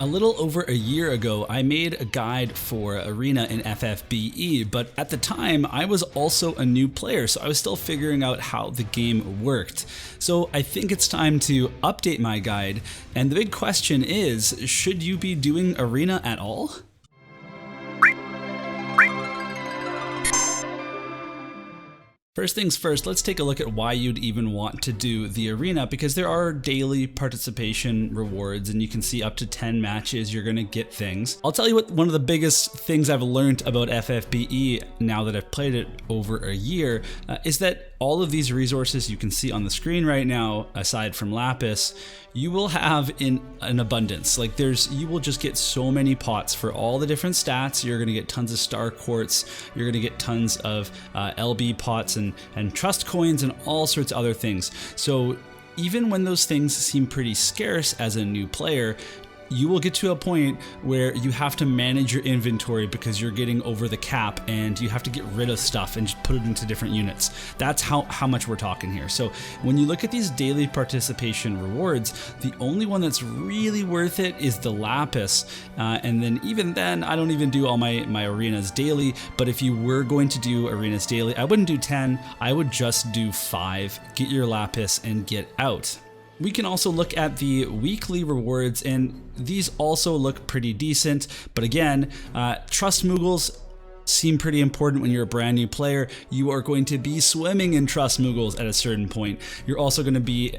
A little over a year ago, I made a guide for Arena in FFBE, but at the time, I was also a new player, so I was still figuring out how the game worked. So I think it's time to update my guide, and the big question is, should you be doing Arena at all? First things first, let's take a look at why you'd even want to do the arena, because there are daily participation rewards and you can see up to 10 matches you're gonna get things. I'll tell you what one of the biggest things I've learned about FFBE now that I've played it over a year is that all of these resources you can see on the screen right now, aside from Lapis, you will have in an abundance. Like you will just get so many pots for all the different stats. You're gonna get tons of star quartz, you're gonna get tons of LB pots and trust coins and all sorts of other things. So even when those things seem pretty scarce as a new player, you will get to a point where you have to manage your inventory because you're getting over the cap and you have to get rid of stuff and just put it into different units. That's how much we're talking here. So when you look at these daily participation rewards, the only one that's really worth it is the Lapis. And then even then, I don't even do all my arenas daily, but if you were going to do arenas daily, I wouldn't do 10, I would just do 5, get your Lapis and get out. We can also look at the weekly rewards, and these also look pretty decent, but again, trust Moogles seem pretty important when you're a brand new player. You are going to be swimming in trust Moogles at a certain point. You're also going to be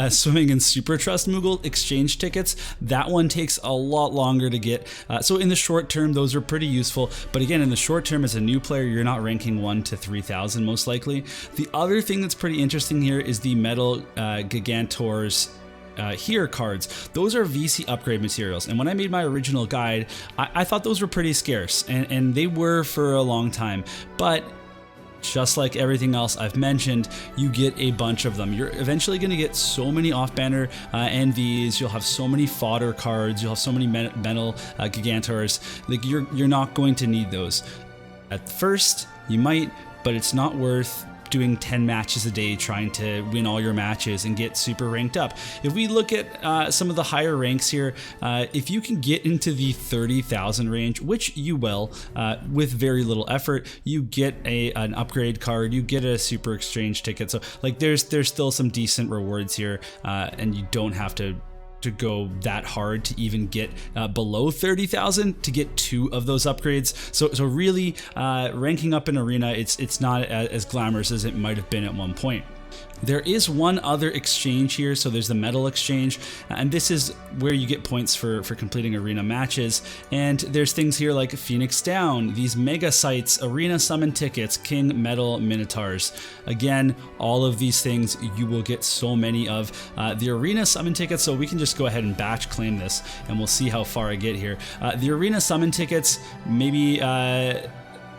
swimming in super trust Moogle exchange tickets. That one takes a lot longer to get. So in the short term, those are pretty useful. But again, in the short term, as a new player, you're not ranking 1 to 3,000 most likely. The other thing that's pretty interesting here is the metal Gigantors here cards. Those are VC upgrade materials, and when I made my original guide, I thought those were pretty scarce, and they were for a long time, but just like everything else I've mentioned, you get a bunch of them. You're eventually going to get so many off-banner NVs, you'll have so many fodder cards, you'll have so many metal Gigantors. Like you're not going to need those. At first, you might, but it's not worth doing 10 matches a day trying to win all your matches and get super ranked up. If we look at some of the higher ranks here, if you can get into the 30,000 range, which you will with very little effort, you get an upgrade card, you get a super exchange ticket. So like there's still some decent rewards here, and you don't have to go that hard to even get below 30,000 to get 2 of those upgrades. So really ranking up in Arena, it's not as glamorous as it might have been at one point. There is one other exchange here, so there's the metal exchange, and this is where you get points for completing arena matches. And there's things here like Phoenix Down, these mega sites, arena summon tickets, King Metal Minotaurs. Again, all of these things you will get so many of. The arena summon tickets, so we can just go ahead and batch claim this and we'll see how far I get here. The arena summon tickets, maybe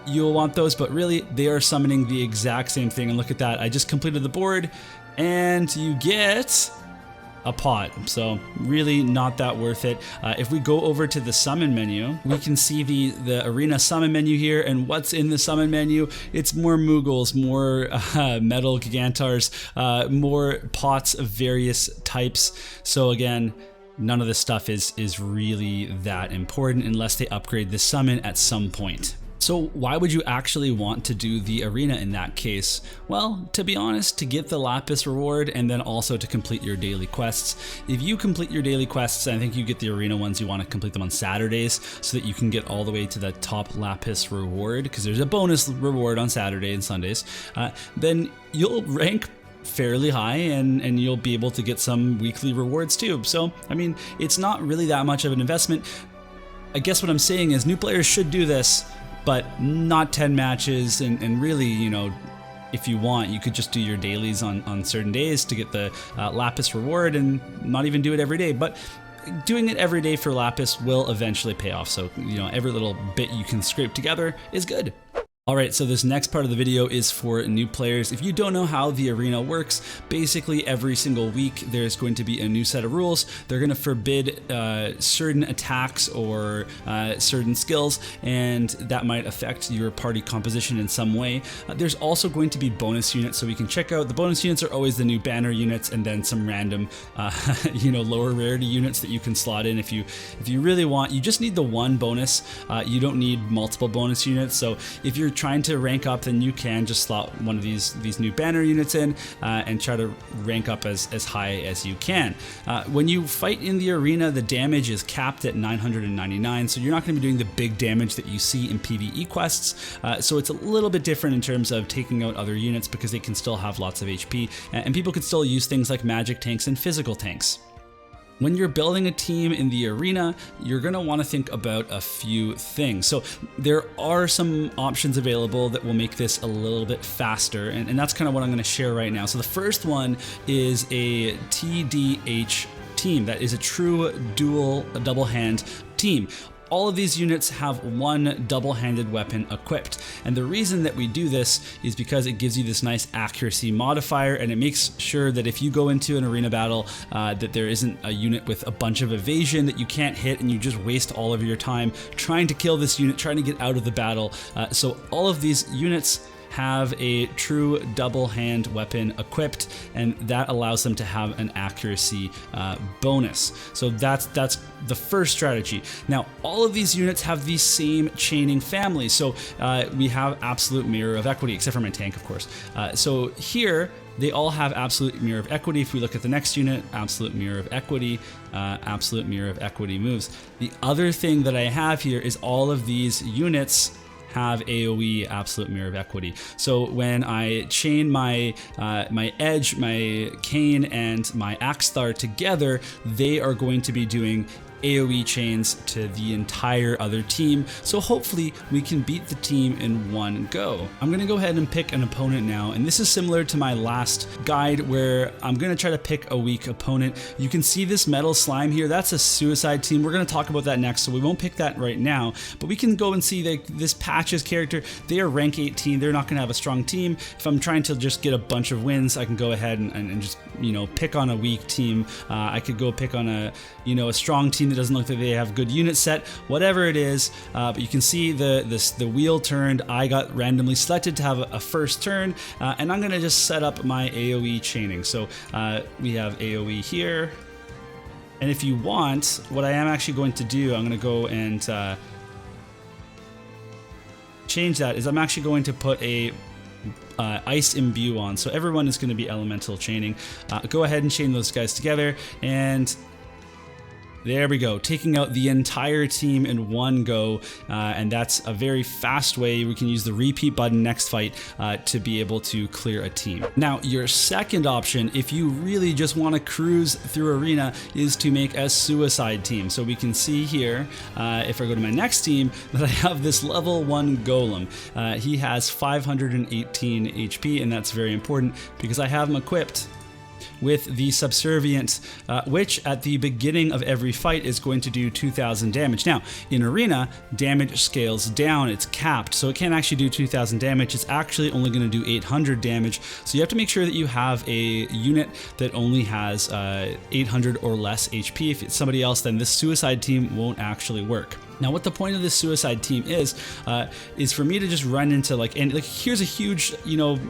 you'll want those, but really they are summoning the exact same thing. And look at that, I just completed the board and you get a pot, so really not that worth it. If we go over to the summon menu, we can see the arena summon menu here, and what's in the summon menu? It's more Moogles, more metal Gigantars, more pots of various types. So again, none of this stuff is really that important unless they upgrade the summon at some point. So why would you actually want to do the arena in that case? Well, to be honest, to get the Lapis reward and then also to complete your daily quests. If you complete your daily quests, I think you get the arena ones, you want to complete them on Saturdays so that you can get all the way to the top Lapis reward, because there's a bonus reward on Saturday and Sundays. Then you'll rank fairly high and you'll be able to get some weekly rewards too. So, I mean, it's not really that much of an investment. I guess what I'm saying is new players should do this, but not 10 matches, and really, you know, if you want, you could just do your dailies on certain days to get the Lapis reward and not even do it every day. But doing it every day for Lapis will eventually pay off. So, you know, every little bit you can scrape together is good. Alright, so this next part of the video is for new players. If you don't know how the arena works, basically every single week there's going to be a new set of rules. They're going to forbid certain attacks or certain skills, and that might affect your party composition in some way. There's also going to be bonus units, so we can check out. The bonus units are always the new banner units, and then some random lower rarity units that you can slot in if you really want. You just need the one bonus. You don't need multiple bonus units, so if you're trying to rank up, then you can just slot one of these new banner units in and try to rank up as high as you can. When you fight in the arena, the damage is capped at 999, so you're not going to be doing the big damage that you see in PvE quests. So it's a little bit different in terms of taking out other units because they can still have lots of HP, and people can still use things like magic tanks and physical tanks. When you're building a team in the arena, you're going to want to think about a few things. So there are some options available that will make this a little bit faster, and that's kind of what I'm going to share right now. So the first one is a TDH team. That is a true double hand team. All of these units have one double-handed weapon equipped, and the reason that we do this is because it gives you this nice accuracy modifier, and it makes sure that if you go into an arena battle that there isn't a unit with a bunch of evasion that you can't hit, and you just waste all of your time trying to kill this unit, trying to get out of the battle. So all of these units have a true double hand weapon equipped, and that allows them to have an accuracy bonus. So that's the first strategy. Now, all of these units have the same chaining family, so we have absolute mirror of equity, except for my tank, of course. So here they all have absolute mirror of equity. If we look at the next unit, absolute mirror of equity, absolute mirror of equity moves. The other thing that I have here is all of these units have AoE absolute mirror of equity. So when I chain my my edge, my cane, and my Axthar together, they are going to be doing AoE chains to the entire other team, so hopefully we can beat the team in one go. I'm going to go ahead and pick an opponent now, and this is similar to my last guide where I'm going to try to pick a weak opponent. You can see this metal slime here, that's a suicide team. We're going to talk about that next, so we won't pick that right now, but we can go and see that this Patch's character, they are rank 18, they're not going to have a strong team. If I'm trying to just get a bunch of wins, I can go ahead and just, pick on a weak team. I could go pick on a strong team that doesn't look like they have good unit set, whatever it is. But you can see the wheel turned. I got randomly selected to have a first turn, and I'm gonna just set up my AoE chaining. So we have AoE here, and if you want, what I am actually going to do, I'm gonna go and change that. Is I'm actually going to put a ice imbue on, so everyone is going to be elemental chaining. Go ahead and chain those guys together, and there we go, taking out the entire team in one go, and that's a very fast way. We can use the repeat button next fight to be able to clear a team. Now, your second option, if you really just want to cruise through arena, is to make a suicide team. So we can see here, if I go to my next team, that I have this level 1 golem. He has 518 HP, and that's very important because I have him equipped with the Subservient, which at the beginning of every fight is going to do 2,000 damage. Now, in Arena, damage scales down, it's capped, so it can't actually do 2,000 damage, it's actually only going to do 800 damage, so you have to make sure that you have a unit that only has 800 or less HP. If it's somebody else, then this suicide team won't actually work. Now, what the point of this suicide team is for me to just run into here's a huge,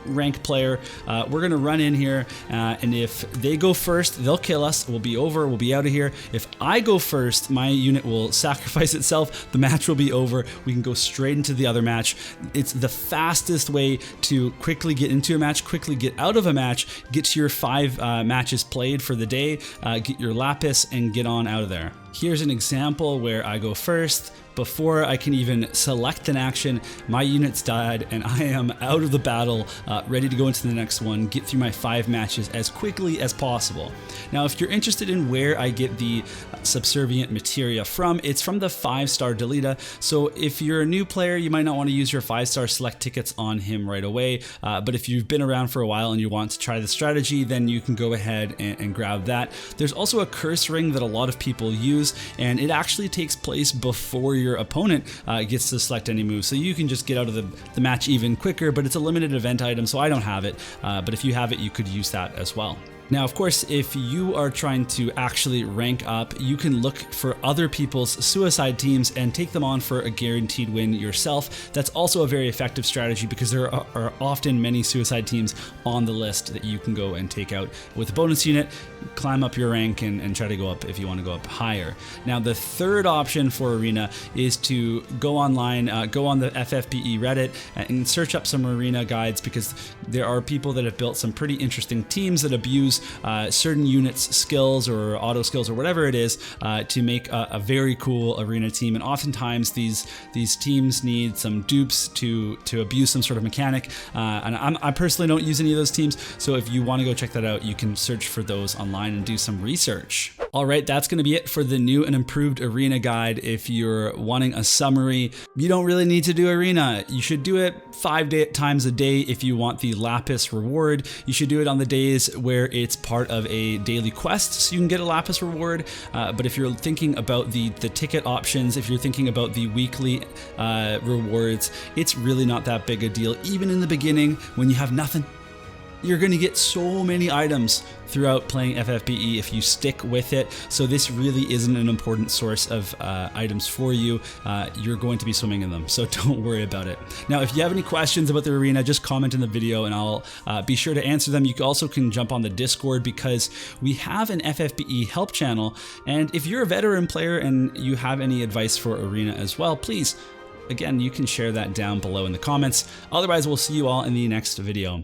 rank player. We're gonna run in here, and if they go first, they'll kill us. We'll be over. We'll be out of here. If I go first, my unit will sacrifice itself. The match will be over. We can go straight into the other match. It's the fastest way to quickly get into a match, quickly get out of a match, get to your 5 matches played for the day, get your lapis, and get on out of there. Here's an example where I go first. Before I can even select an action, my unit's died and I am out of the battle, ready to go into the next one, get through my 5 matches as quickly as possible. Now, if you're interested in where I get the Subservient materia from, it's from the 5-star Delita. So if you're a new player, you might not want to use your 5-star select tickets on him right away, but if you've been around for a while and you want to try the strategy, then you can go ahead and grab that. There's also a curse ring that a lot of people use. moves, and it actually takes place before your opponent gets to select any moves. So you can just get out of the match even quicker, but it's a limited event item, so I don't have it. But if you have it, you could use that as well. Now, of course, if you are trying to actually rank up, you can look for other people's suicide teams and take them on for a guaranteed win yourself. That's also a very effective strategy because there are often many suicide teams on the list that you can go and take out with a bonus unit, climb up your rank, and try to go up if you want to go up higher. Now, the third option for Arena is to go online, go on the FFBE Reddit and search up some Arena guides, because there are people that have built some pretty interesting teams that abuse certain units' skills or auto skills or whatever it is to make a very cool Arena team. And oftentimes these teams need some dupes to abuse some sort of mechanic. And I personally don't use any of those teams, so if you want to go check that out, you can search for those online and do some research. All right, that's going to be it for the new and improved Arena guide. If you're wanting a summary, you don't really need to do Arena. You should do it 5 times a day if you want the Lapis reward. You should do it on the days where it's part of a daily quest, so you can get a Lapis reward. But if you're thinking about the ticket options, if you're thinking about the weekly rewards, it's really not that big a deal. Even in the beginning, when you have nothing, you're going to get so many items throughout playing FFBE if you stick with it. So this really isn't an important source of items for you. You're going to be swimming in them, so don't worry about it. Now, if you have any questions about the Arena, just comment in the video and I'll be sure to answer them. You also can jump on the Discord, because we have an FFBE help channel. And if you're a veteran player and you have any advice for Arena as well, please, again, you can share that down below in the comments. Otherwise, we'll see you all in the next video.